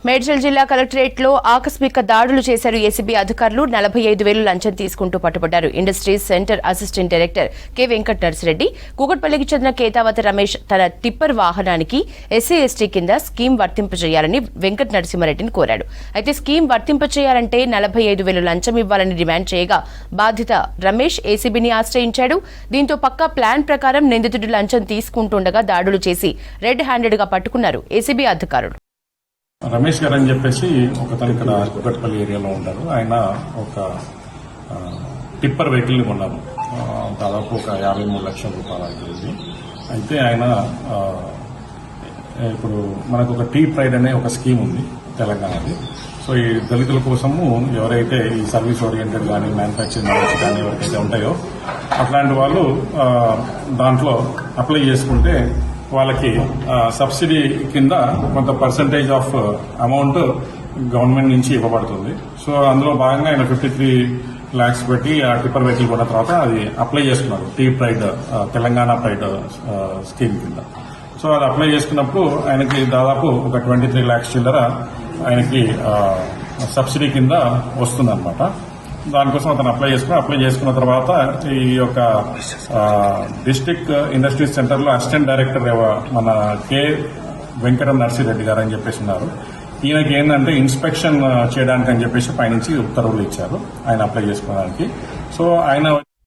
మేడ్చల్ జిల్లా కలెక్టరేట్ లో ఆకస్మిక దాడులు చేశారు ఏసీబీ అధికారులు. 45,000 లంచం తీసుకుంటూ పట్టుబడ్డారు. Industries centre assistant director K Venkata Narsireddy. కూకట్పల్లికి చెందిన కేతావతి రమేష్ తన టిప్పర్ వాహనానికి ఎస్సీ ఎస్టీ కింద స్కీమ్ వర్తింపజేయాలని వెంకట నరసింహారెడ్డిని కోరాడు. అయితే స్కీమ్ వర్తింపచేయాలంటే 45,000 లంచం ఇవ్వాలని డిమాండ్ చేయగా బాధిత రమేష్ ఏసీబీని ఆశ్రయించాడు. దీంతో పక్కా ప్లాన్ ప్రకారం నిందితుడు లంచం తీసుకుంటుండగా దాడులు చేసి రెడ్ హ్యాండెడ్ గా పట్టుకున్నారు ఏసీబీ అధికారులు. రమేష్ గారు అని చెప్పేసి ఒకతను ఇక్కడ కుకట్పల్లి ఏరియాలో ఉంటారు. ఆయన ఒక టిప్పర్ వెహికల్ ని కొన్నారు. దాదాపు ఒక 53 లక్షల రూపాయలు అవుతుంది. అయితే ఆయన ఇప్పుడు మనకు ఒక టీ ప్రైడ్ అనే ఒక స్కీమ్ ఉంది తెలంగాణది. సో ఈ దళితుల కోసము ఎవరైతే ఈ సర్వీస్ ఓరియంటెడ్ కానీ మ్యానుఫ్యాక్చరింగ్ నాలెడ్జ్ కానీ ఎవరికైతే ఉంటాయో అట్లాంటి వాళ్ళు దాంట్లో అప్లై చేసుకుంటే వాళ్ళకి సబ్సిడీ కింద కొంత పర్సంటేజ్ ఆఫ్ అమౌంట్ గవర్నమెంట్ నుంచి ఇవ్వబడుతుంది. సో అందులో భాగంగా ఆయన 53 lakhs పెట్టి ఆ టిప్పర్ వెహికల్ కొన్న తర్వాత అది అప్లై చేసుకున్నారు tea pride Telangana pride scheme కింద. సో అది అప్లై చేసుకున్నప్పుడు ఆయనకి దాదాపు ఒక 23 lakhs చిల్లర ఆయనకి సబ్సిడీ కింద వస్తుందన్నమాట. దానికోసం అతను అప్లై చేసుకున్న తర్వాత ఈ యొక్క డిస్ట్రిక్ట్ ఇండస్ట్రీస్ సెంటర్ లో అసిస్టెంట్ డైరెక్టర్ మన కె వెంకట నర్సిరెడ్డి గారు అని చెప్పేసి ఉన్నారు. ఈయనకి ఏంటంటే ఇన్స్పెక్షన్ చేయడానికి అని చెప్పేసి పైనుంచి ఉత్తర్వులు ఇచ్చారు ఆయన అప్లై చేసుకోవడానికి. సో ఆయన